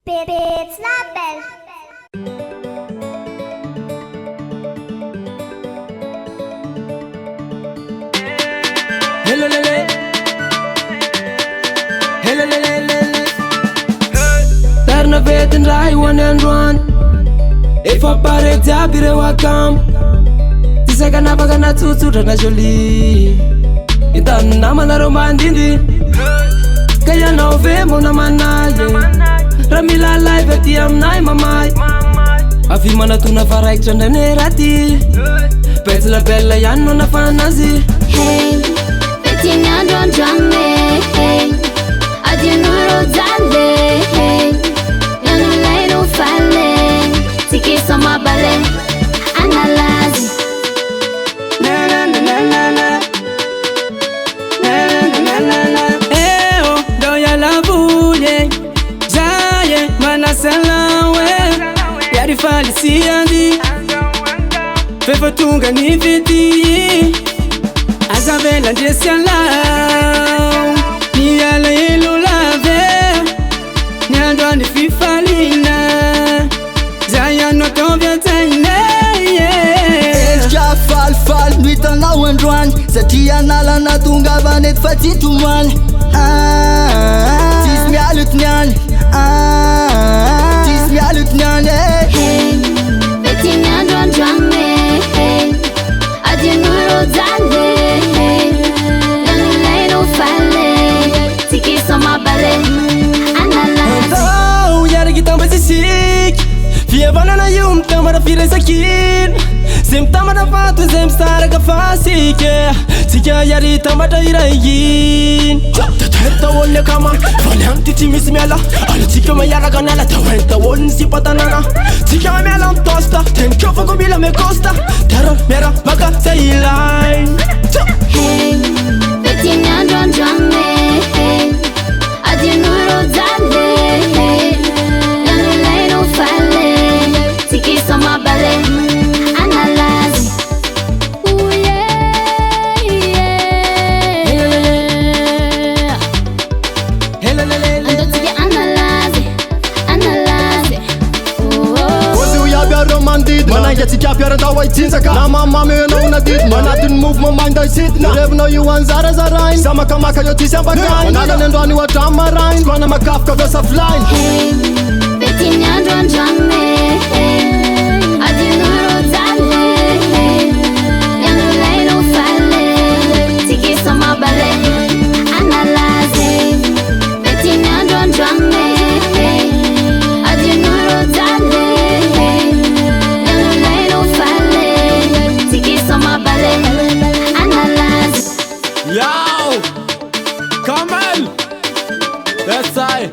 It's not bad. Hello, lele. Hello, lele. Dar na vetin rai one and one. If I pare tabire wakam. Tisaka na baga na tutura na jolie. Ita nama na romandindi. Kaya na ovemo na manaye. Ramila live ati amnai mamai. Afi mana tuna farai chanda nerati. Petla bella yanno na fanazi. Hey, Bettina don't drum me. Hey, Adinuro Zale. Hey, Young Leno Fale. Tiki Soma Bale. Analyze. Na na na na na na. Na na na na na. Eh oh, do ya la bouye. Jaye manasalawe. Yari fali siandi. Fefa tunga ni viti. Azabela njesiala. Ni ala ilo lave. Nyandwa ni fifalina. Zaya no tovya taine. Ejja fal nuit en la wendwan. Satria nala na tunga vanet fatitu man. Tis mi alut nyan. Tis mi alut nyan. Hey, Bettina don't drum me. Hey, Adinuro Zale. Hey, Young Leno Fale. Tiki Soma Bale. Analyze. Oh, yara kitamba sisik. Fia banana yum tamara fira sakin. Sim tamara fatu zem stara ka fasike. Sika yari tamata irayin. Tata wolle kama Valam titi mismela. Ala tika ma yara kanala. Tawenta won si patanana. Tika mela tosta. Ten kofo kubila me costa. Terror mera maka say line. Hey, Bettina don't drum me. Hey, Adinuro Zale. Hey, Young Leno Fale. Tiki Soma Bale. Analyze. Ooh yeah, yeah. Hello lele. Ando tiki analyze. Oh. Ozu ya bia romandid. Mana yeti kya pyara da wai tinsaka. Na mama me no na dit. Mana didn't move my mind I sit na. Rev no you want zara zarain. Sama kama kayo tisa bagay. Mana nendo ni wa drama rain. Skwana makafka vesa flying. Hey, Bettina don't drum me. Hey, Adinuro Zale. Hey, Young Leno Fale. Tiki Soma Bale. Analyze. Hey, Bettina don't drum me. Hey, Adinuro Zale. Hey, Young Leno Fale. Tiki Soma Bale. Analyze. Yo, come on. That's I.